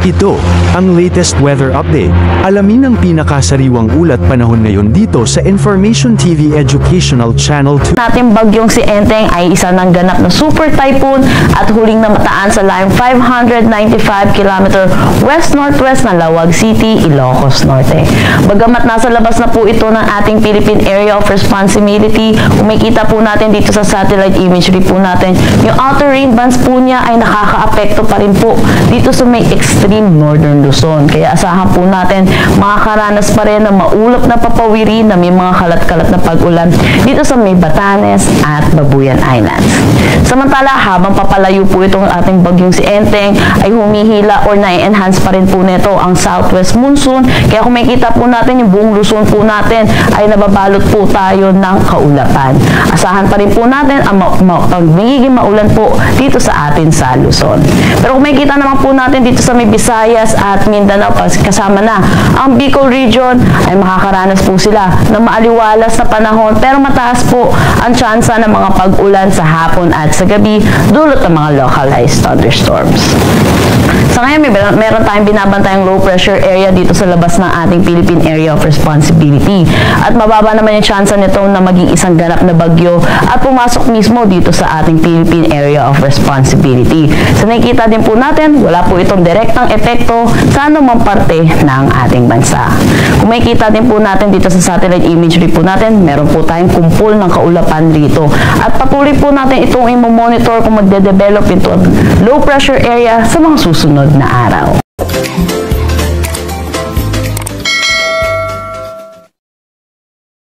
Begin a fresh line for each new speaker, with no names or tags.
Ito, ang latest weather update. Alamin ang pinakasariwang ulat panahon ngayon dito sa Information TV Educational Channel 2.
Nating bagyong si Enteng ay isa ng ganap na super typhoon at huling namataan sa layong 595 km west-northwest ng Lawag City, Ilocos Norte. Bagamat nasa labas na po ito ng ating Philippine Area of Responsibility, kumikita po natin dito sa satellite imagery po natin, yung outer rain bands po niya ay nakakaapekto pa rin po dito sa may extreme northern Luzon. Kaya asahan po natin makakaranas pa rin ng maulap na papawiri na may mga kalat-kalat na pag-ulan dito sa may Batanes at Babuyan Islands. Samantala, habang papalayo po itong ating bagyong si Enteng, ay humihila or na-enhance pa rin po nito ang southwest monsoon. Kaya kung makikita po natin yung buong Luzon po natin ay nababalot po tayo ng kaulapan. Asahan pa rin po natin ang magiging maulan po dito sa atin sa Luzon. Pero kung makikita naman po natin dito sa may Visayas at Mindanao, kasama na ang Bicol region, ay makakaranas po sila ng maaliwalas na panahon pero mataas po ang tsansa ng mga pag-ulan sa hapon at sa gabi dulot ng mga localized thunderstorms. Sa ngayon, meron tayong binabantayang low pressure area dito sa labas ng ating Philippine Area of Responsibility at mababa naman yung tsansa nito na maging isang ganap na bagyo at pumasok mismo dito sa ating Philippine Area of Responsibility. So nakikita din po natin, wala po itong direktang epekto sa anumang parte ng ating bansa. Kung makikita din po natin dito sa satellite imagery po natin, meron po tayong kumpol ng kaulapan dito. At patuloy po natin itong i-monitor kung magde-develop ito low pressure area sa mga susunod na araw.